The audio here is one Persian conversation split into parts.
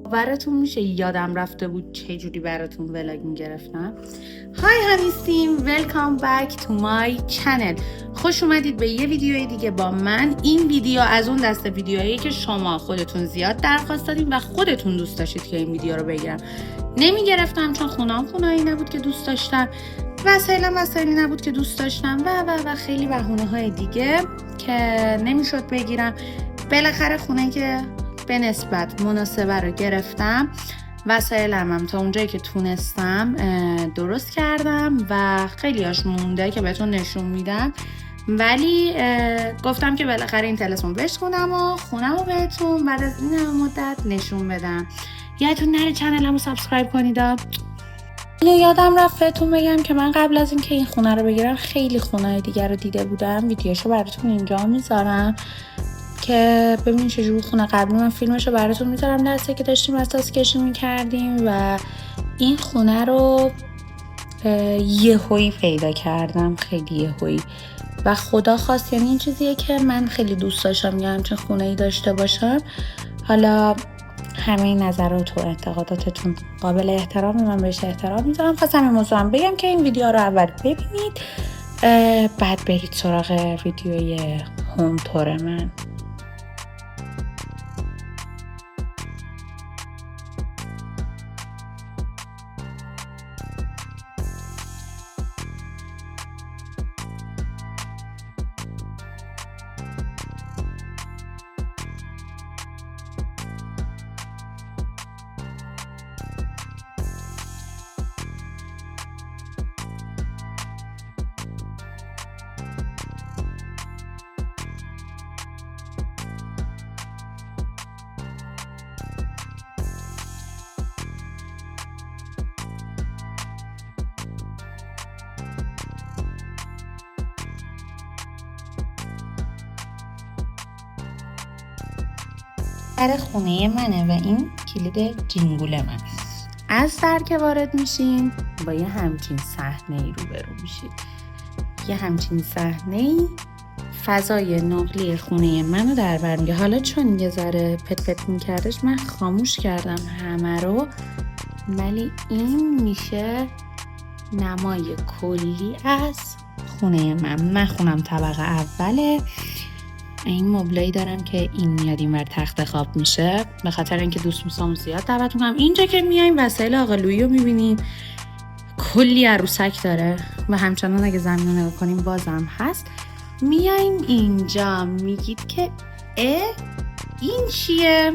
باورتون میشه یادم رفته بود چجوری براتون ولاگ میگرفتم. های همیستیم، ویلکام بک تو مای چنل. خوش اومدید به یه ویدیوی دیگه با من. این ویدیو از اون دسته ویدیوهایی که شما خودتون زیاد درخواست دادین و خودتون دوست داشتید که این ویدیو رو بگیرم. نمیگرفتم چون خونه‌ای نبود که دوست داشتم، وسایلی نبود که دوست داشتم و خیلی بهونه های دیگه که نمیشد بگیرم. بالاخره خونه که به نسبت مناسبه رو گرفتم، وسایلم هم تا اونجایی که تونستم درست کردم و خیلی هاش مونده که بهتون نشون میدم، ولی گفتم که بالاخره این طلسمو بشکنم و خونم رو بهتون بعد از این همه مدت نشون بدم. یادتون نره چنلمو سابسکرایب کنید. یادم رفت بهتون بگم که من قبل از اینکه این خونه رو بگیرم خیلی خونه دیگر رو دیده بودم. ویدیوشو براتون اینجا میذارم که ببینید چجوری خونه قبلی من فیلمشو براتون میذارم دسته که داشتیم اساس کشی میکردیم و این خونه رو یهویی پیدا کردم، خیلی یهویی و خدا خواست. یعنی این چیزیه که من خیلی دوست داشتم یه همچین خونه‌ای داشته باشم. حالا همه نظرات و انتقاداتتون قابل احترام، من بهش احترام میذارم. خواستم این موضوع هم بگم که این ویدیو رو اول ببینید بعد برید سراغ ویدیوی هوم تور من. در خونه منه و این کلید جینگول من. از در که وارد میشین با یه همچین صحنه‌ای روبرو میشید. یه همچین صحنه‌ای فضای نقلی خونه منو در بر میگه. حالا چون یه ذره پت میکردش من خاموش کردم همه رو، ولی این میشه نمای کلی از خونه من خونم طبقه اوله. این مبلایی دارم که این میاد اینور تخت خواب میشه، به خاطر اینکه دوستمون زیاد دعوت میکنم. اینجا که میایم وسایل آقا لویی رو میبینیم، کلی عروسک داره و همچنان اگه زمین رو نگاه کنیم بازم هست. میایم اینجا میگید که این چیه؟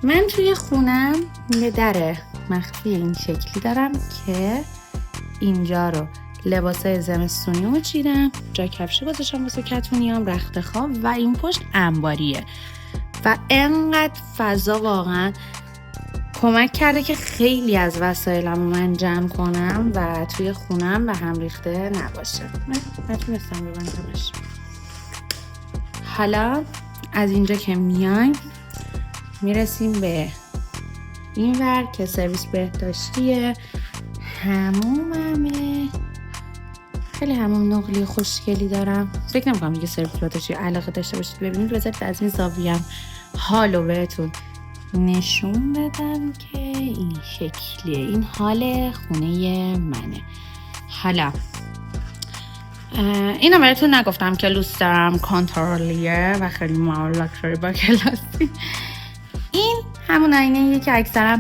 من توی خونم یه در مخفی این شکلی دارم که اینجا رو لباسای زمستونیمو چیدم، جا کفشی گذاشتم واسه کتونیام، رخت خواب و این پشت انباریه و انقدر فضا واقعا کمک کرده که خیلی از وسایلمو من جمع کنم و توی خونم و هم ریخته نباشه. من نتونستم ببندمش. حالا از اینجا که میایم میرسیم به این ور که سرویس بهداشتیه، حموممه. خیلی همون نقلی خوشگلی دارم. فکر نمی‌کنم یه سرویس بهداشتی علاقه داشته باشید ببینید. بذارید از این زاویه‌ام حالو بهتون نشون بدم که این شکلیه. این حال خونه منه. حالا اینو براتون نگفتم که لوس دارم کانترولیه و خیلی لاکچری با کلاسی. این همون آینه‌ایه که اکثرا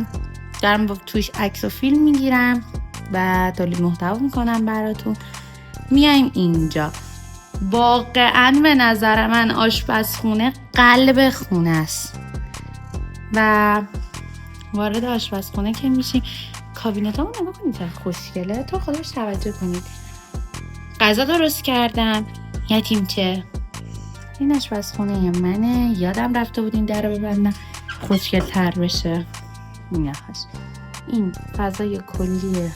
دارم با توش عکس و فیلم میگیرم و تولید محتوا میکنم براتون. میایم اینجا، واقعا به نظر من آشپزخونه قلب خونه است و وارد آشپزخونه که میشیم کابینتامو نگاه کنید چقدر خوشگله. تو خودش توجه کنید. غذا درست کردم، یتیمچه. این آشپزخونه منه. یادم رفته بود این در رو ببندم خوشگل تر بشه. این فضای کلی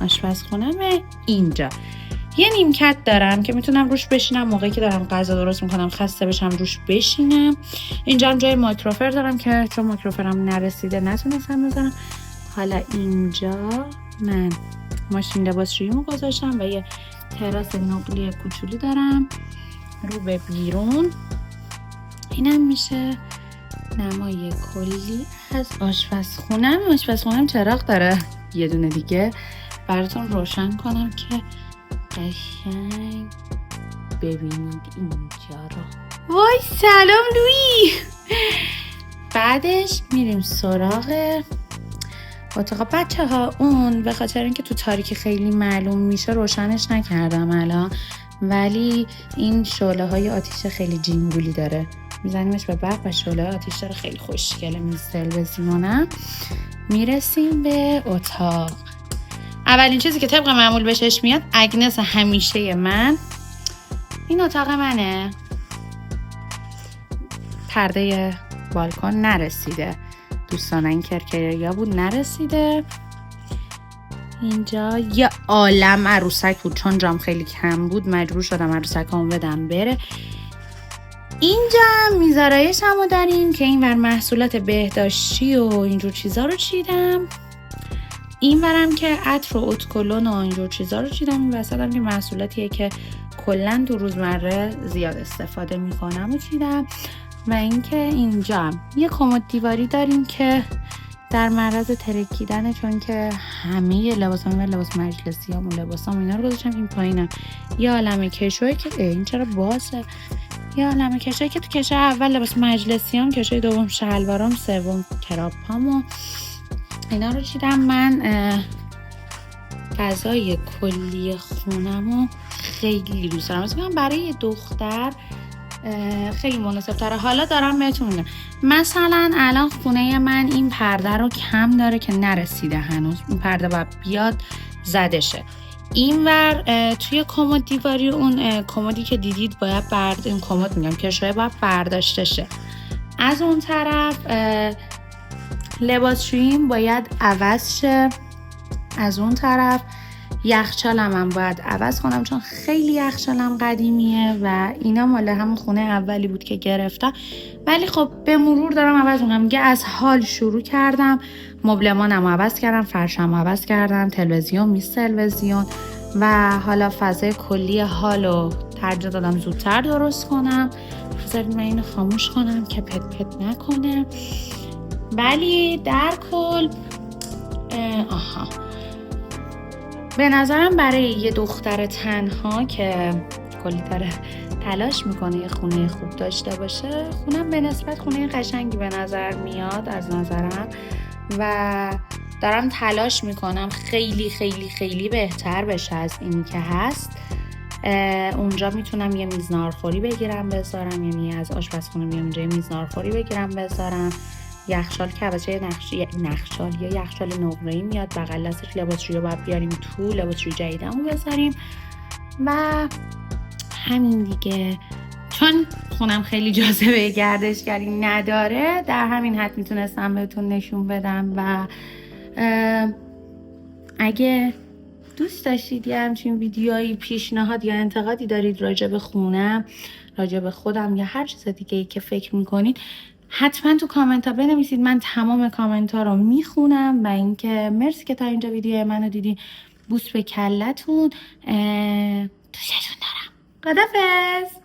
آشپزخونه‌مه. اینجا یه نیمکت دارم که میتونم روش بشینم موقعی که دارم غذا درست میکنم خسته بشم روش بشینم. اینجا هم جای مایکروفر دارم که چون مایکروفرم نرسیده نتونستم بزنم. حالا اینجا من ماشین لباسشوییمو گذاشتم و یه تراس نقلی کوچولی دارم رو به بیرون. اینم میشه نمای کلی از آشپزخونم چراغ داره یه دونه دیگه براتون روشن کنم که قشنگ ببینید اینجا رو. وای سلام لویی. بعدش میریم سراغ اتاق بچه ها. اون به خاطر اینکه تو تاریکی خیلی معلوم میشه روشنش نکردم الان، ولی این شعله های آتیش خیلی جینگولی داره، میزنیمش به برق و شعله آتیش داره، خیلی خوشگله. میز تلویزیونم. میرسیم به اتاق. اولین چیزی که طبق معمول به چشم میاد اگنس همیشه من. این اتاق منه. پرده بالکن نرسیده، دوستان این کرکریا بود نرسیده. اینجا یه عالم عروسک بود، چون جام خیلی کم بود مجبور شدم عروسکامو بدم بره. اینجا میزارایش همو داریم که این ور محصولات بهداشتی و اینجور چیزا رو چیدم، این ورم که عطر و اتکلون و اینجور چیزا رو چیدم، این وسط هم که محصولاتیه که کلن تو روزمره زیاد استفاده میکنم و چیدم. و اینکه اینجا یه کمد دیواری داریم که در معرض ترکیدنه، چون که همه لباسام و لباس مجلسیام و لباسام اینا رو گذاشتم این پایینم. یه عالمه کشویی که این چرا بازه، یه عالمه کشویی که تو کشه اول لباس مجلسیام، کشه دوم شلوارام، سوم کراپام و اینا رو چیدم. من فضای کلی خونمو خیلی دوست دارم، مثلا برای یه دختر خیلی مناسب تره. حالا دارم بهتون میگم مثلا الان خونه من این پرده رو کم داره که نرسیده هنوز، این پرده باید بیاد زده شه. اینور توی کمد دیواری اون کمدی که دیدید باید این کمد میگم کشوی باید برداشته شه. از اون طرف لباسشوییم باید عوض شه. از اون طرف یخچالم هم باید عوض کنم، چون خیلی یخچالم قدیمیه و اینا مال همون خونه اولی بود که گرفتم، ولی خب به مرور دارم عوض میکنم دیگه. از حال شروع کردم، مبلمانم عوض کردم، فرشم عوض کردم، تلویزیون، میز تلویزیون و حالا فضای کلی حالو ترجیح دادم زودتر درست کنم. بذارید من اینو خاموش کنم که پت پت نکنه. ولی در کل به نظرم برای یه دختر تنها که کلی داره تلاش میکنه یه خونه خوب داشته باشه، خونم به نسبت خونه قشنگی به نظر میاد از نظرم و دارم تلاش میکنم خیلی خیلی خیلی بهتر بشه از اینی که هست. اونجا میتونم یه میز ناهارخوری بگیرم بذارم، یعنی از آشپزخونه میام اونجا یه میز ناهارخوری بگیرم بذارم. یخچال که البته نخچال یا یخچال نقره‌ای میاد بغل دستش، لباسشویی رو باید بیاریم تو، لباسشویی جدیدمو بذاریم و همین دیگه. چون خونم خیلی جاذبه گردشگری نداره، در همین حد میتونستم بهتون نشون بدم و اگه دوست داشتید یه همچین ویدیوهایی، پیشنهاد یا انتقادی دارید راجع به خونم، راجع به خودم یا هر چیز دیگه‌ای که فکر میکنید، حتما تو کامنت ها بنویسید. من تمام کامنت ها رو میخونم. و اینکه مرسی که تا اینجا ویدیو منو دیدین. بوس به کلتون. دوستتون دارم. خدافظ.